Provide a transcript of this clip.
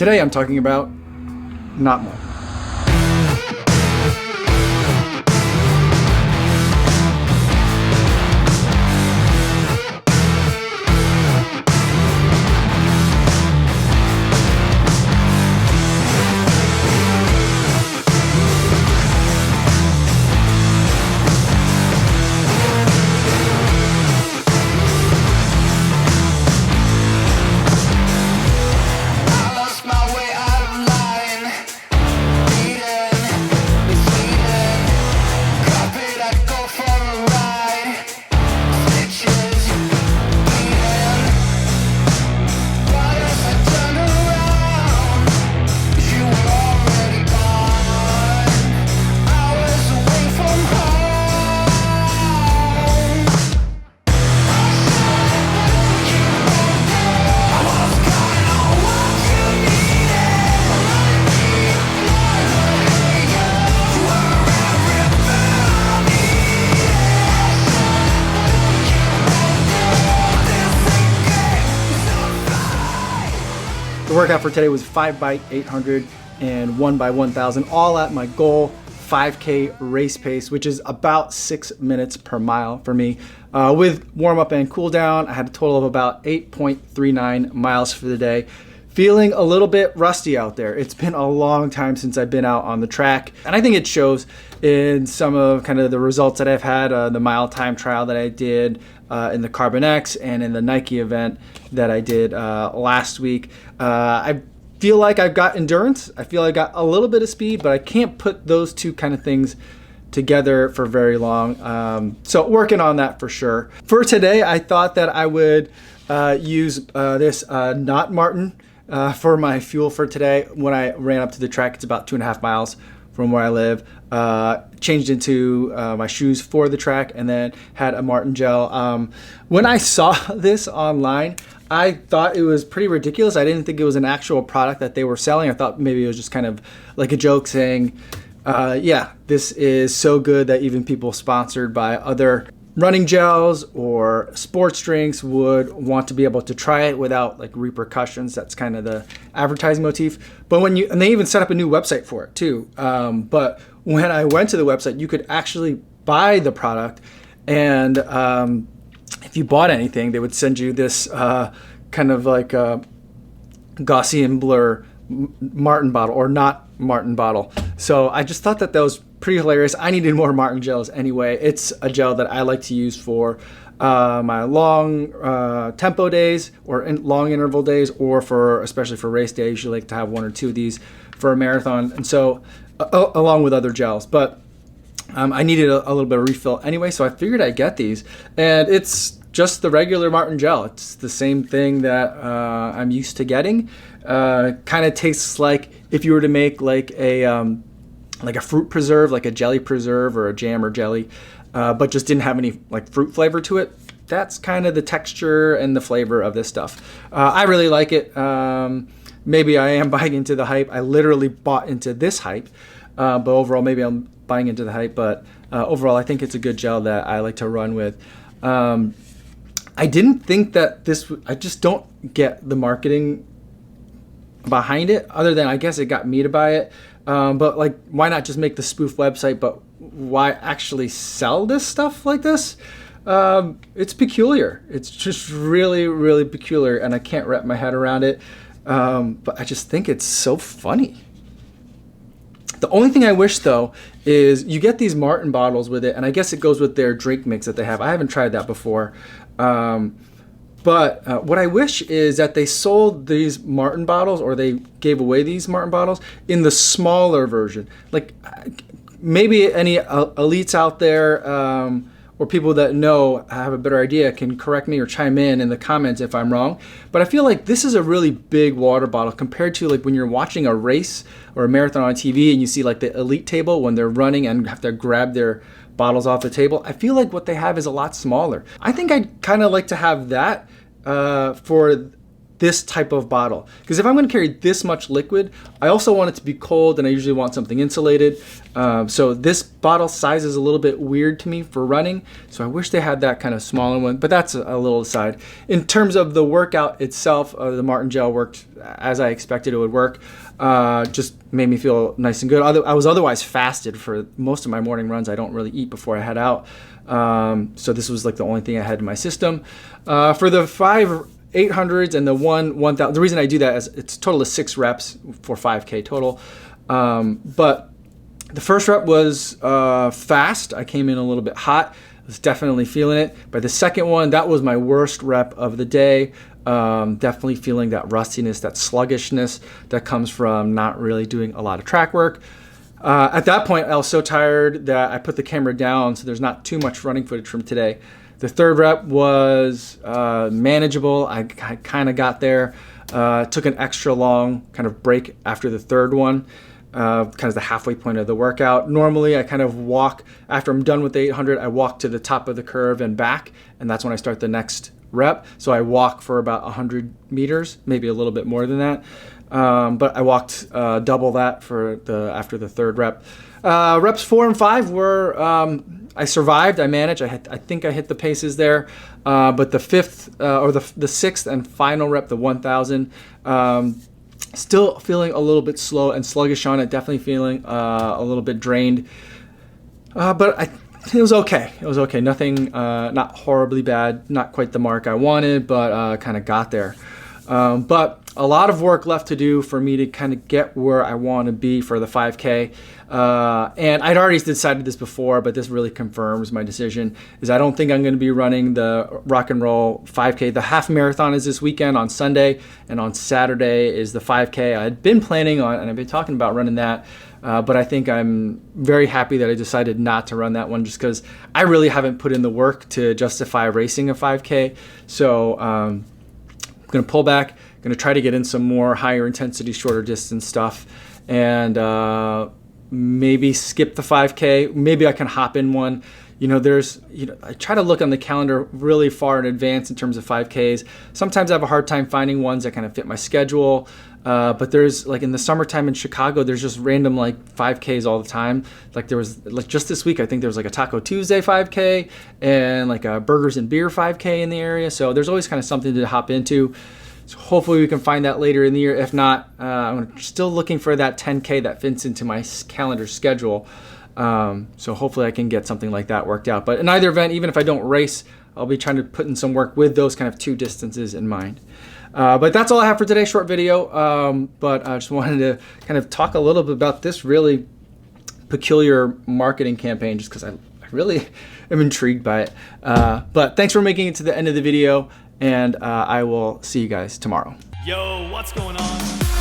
Today I'm talking about not more. The workout for today was 5x800 and 1x1000, all at my goal 5K race pace, which is about 6 minutes per mile for me. With warm up and cool down, I had a total of about 8.39 miles for the day. Feeling a little bit rusty out there. It's been a long time since I've been out on the track, and I think it shows in some of kind of the results that I've had, the mile time trial that I did in the Carbon X and in the Nike event that I did last week. I feel like I've got endurance. I feel I got a little bit of speed, but I can't put those two kind of things together for very long. So working on that for sure. For today, I thought that I would use this not Maurten for my fuel for today. When I ran up to the track, it's about 2.5 miles from where I live. Changed into my shoes for the track and then had a Maurten Gel. When I saw this online, I thought it was pretty ridiculous. I didn't think it was an actual product that they were selling. I thought maybe it was just kind of like a joke saying, yeah, this is so good that even people sponsored by other running gels or sports drinks would want to be able to try it without like repercussions. That's kind of the advertising motif. But and they even set up a new website for it too. But when I went to the website, you could actually buy the product, and if you bought anything, they would send you this kind of like Gaussian blur Maurten bottle or not Maurten bottle. So I just thought that was pretty hilarious. I needed more Maurten gels anyway. It's a gel that I like to use for my long tempo days or long interval days, or especially for race day. I usually like to have 1 or 2 of these for a marathon, and so along with other gels. But I needed a little bit of refill anyway, so I figured I'd get these, and it's just the regular Maurten Gel. It's the same thing that I'm used to getting. Kind of tastes like if you were to make like a fruit preserve, like a jelly preserve or a jam or jelly, but just didn't have any like fruit flavor to it. That's kind of the texture and the flavor of this stuff. I really like it. Maybe I am buying into the hype. I literally bought into this hype, but overall maybe I'm buying into the hype. But overall, I think it's a good gel that I like to run with. I didn't think that I just don't get the marketing behind it, other than I guess it got me to buy it. But like, why not just make the spoof website, but why actually sell this stuff like this? It's peculiar. It's just really, really peculiar, and I can't wrap my head around it. But I just think it's so funny. The only thing I wish, though, is you get these Maurten bottles with it, and I guess it goes with their drink mix that they have. I haven't tried that before. But what I wish is that they sold these Maurten bottles, or they gave away these Maurten bottles in the smaller version. Like maybe any elites out there or people that know have a better idea can correct me or chime in the comments if I'm wrong. But I feel like this is a really big water bottle compared to like when you're watching a race or a marathon on TV and you see like the elite table when they're running and have to grab their bottles off the table. I feel like what they have is a lot smaller. I think I'd kind of like to have that for this type of bottle. Because if I'm gonna carry this much liquid, I also want it to be cold, and I usually want something insulated. So this bottle size is a little bit weird to me for running. So I wish they had that kind of smaller one, but that's a little aside. In terms of the workout itself, the Maurten Gel worked as I expected it would work. Just made me feel nice and good. I was otherwise fasted for most of my morning runs. I don't really eat before I head out. So this was like the only thing I had in my system. For the 5 800s and the 1,000, the reason I do that is it's a total of 6 reps for 5K total. But the first rep was fast. I came in a little bit hot. I was definitely feeling it. By the second one, that was my worst rep of the day. Definitely feeling that rustiness, that sluggishness that comes from not really doing a lot of track work. At that point, I was so tired that I put the camera down, so there's not too much running footage from today. The third rep was manageable. I kind of got there. Took an extra long kind of break after the third one, kind of the halfway point of the workout. Normally, I kind of walk, after I'm done with the 800, I walk to the top of the curve and back, and that's when I start the next rep. So I walk for about 100 meters, maybe a little bit more than that. But I walked double that for after the third rep. Reps 4 and 5 were, I survived, I managed, I think I hit the paces there. But the fifth, or the sixth and final rep, the 1,000, still feeling a little bit slow and sluggish on it, definitely feeling a little bit drained. But it was okay. It was okay. Nothing, not horribly bad, not quite the mark I wanted, but kind of got there. But a lot of work left to do for me to kind of get where I want to be for the 5K. And I'd already decided this before, but this really confirms my decision, is I don't think I'm going to be running the rock and roll 5K. The half marathon is this weekend on Sunday, and on Saturday is the 5K. I had been planning on, and I've been talking about running that, but I think I'm very happy that I decided not to run that one, just because I really haven't put in the work to justify racing a 5K. So I'm going to pull back, going to try to get in some more higher intensity, shorter distance stuff, and maybe skip the 5K. Maybe I can hop in one. I try to look on the calendar really far in advance in terms of 5Ks. Sometimes I have a hard time finding ones that kind of fit my schedule. But there's, like, in the summertime in Chicago, there's just random, like, 5Ks all the time. Like, there was, like, just this week, I think there was like a Taco Tuesday 5K and like a Burgers and Beer 5K in the area. So there's always kind of something to hop into. So hopefully we can find that later in the year. If not, I'm still looking for that 10K that fits into my calendar schedule. So hopefully I can get something like that worked out. But in either event, even if I don't race, I'll be trying to put in some work with those kind of 2 distances in mind. But that's all I have for today's short video. But I just wanted to kind of talk a little bit about this really peculiar marketing campaign, just because I really am intrigued by it. But thanks for making it to the end of the video, and I will see you guys tomorrow. Yo, what's going on?